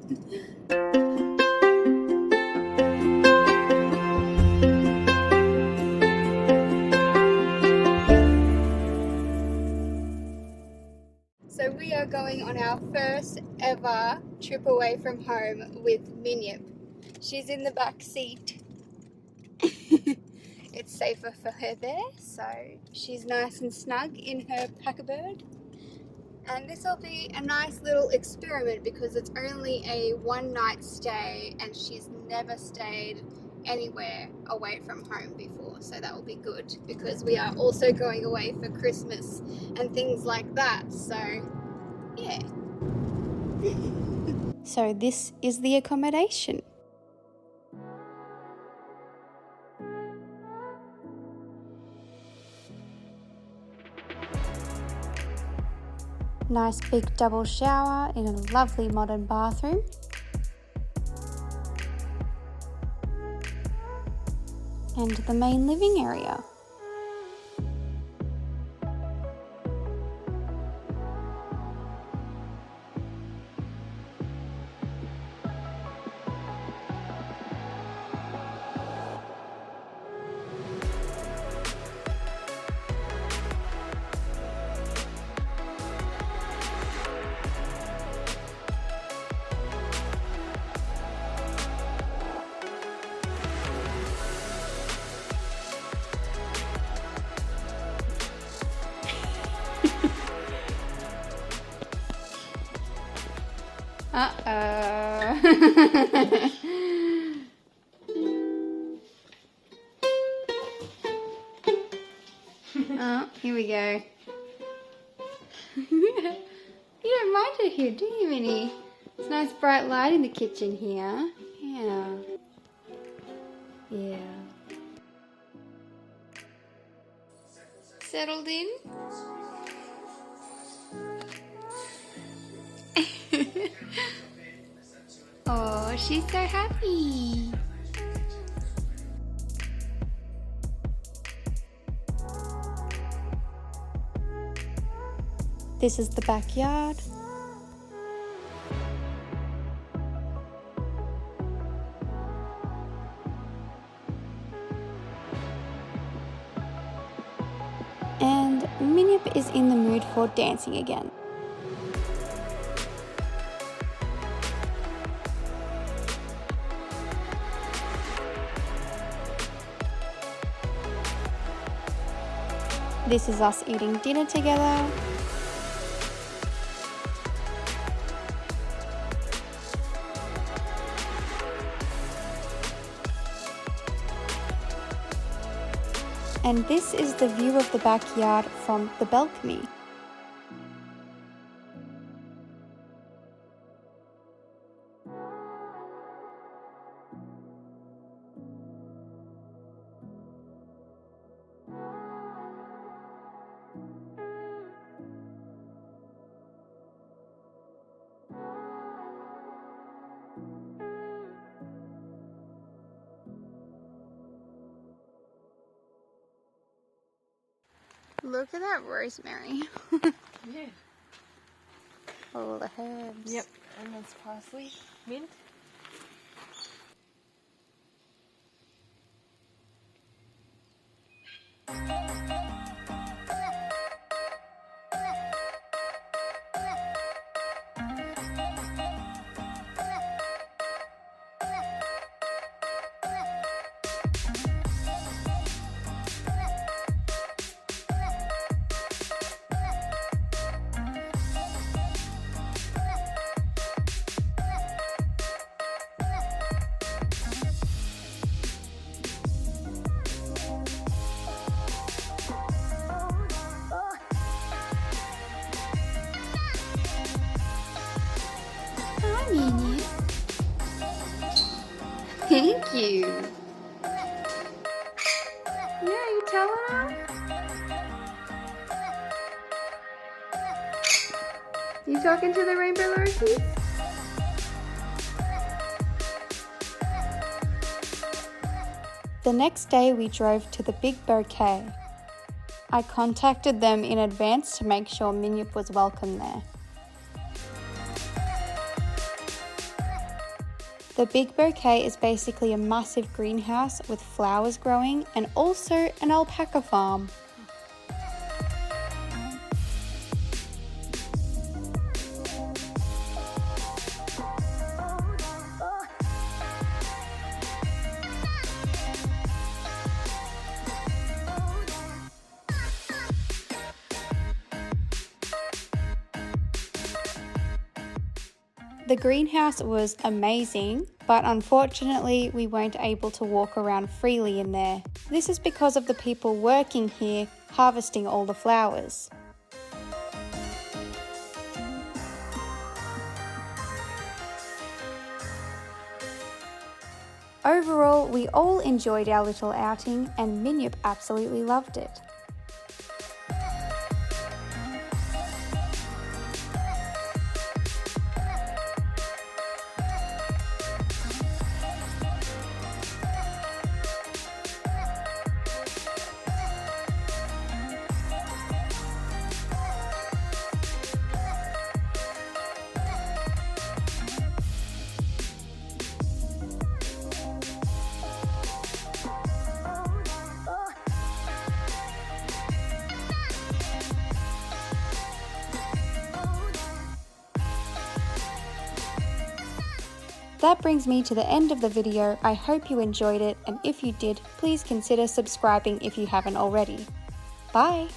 So we are going on our first ever trip away from home with Minyip. She's in the back seat. It's safer for her there, so she's nice and snug in her packabird. And this will be a nice little experiment because it's only a one-night stay and she's never stayed anywhere away from home before, so that will be good because we are also going away for Christmas and things like that, so yeah. So this is the accommodation. Nice big double shower in a lovely modern bathroom. And the main living area. Oh, here we go. You don't mind it here, do you, Minnie? It's a nice bright light in the kitchen here. Yeah. Yeah. Settled in? Oh, she's so happy. This is the backyard. And Minyip is in the mood for dancing again. This is us eating dinner together. And this is the view of the backyard from the balcony. Look at that rosemary. Yeah. All the herbs. Yep. And that's parsley, mint. Thank you. Yeah, you telling her? You talking to the rainbow lorikeets? The next day we drove to the Big Bouquet. I contacted them in advance to make sure Minyip was welcome there. The Big Bouquet is basically a massive greenhouse with flowers growing and also an alpaca farm. The greenhouse was amazing, but unfortunately we weren't able to walk around freely in there. This is because of the people working here harvesting all the flowers. Overall, we all enjoyed our little outing and Minyip absolutely loved it. That brings me to the end of the video. I hope you enjoyed it, and if you did, please consider subscribing if you haven't already. Bye!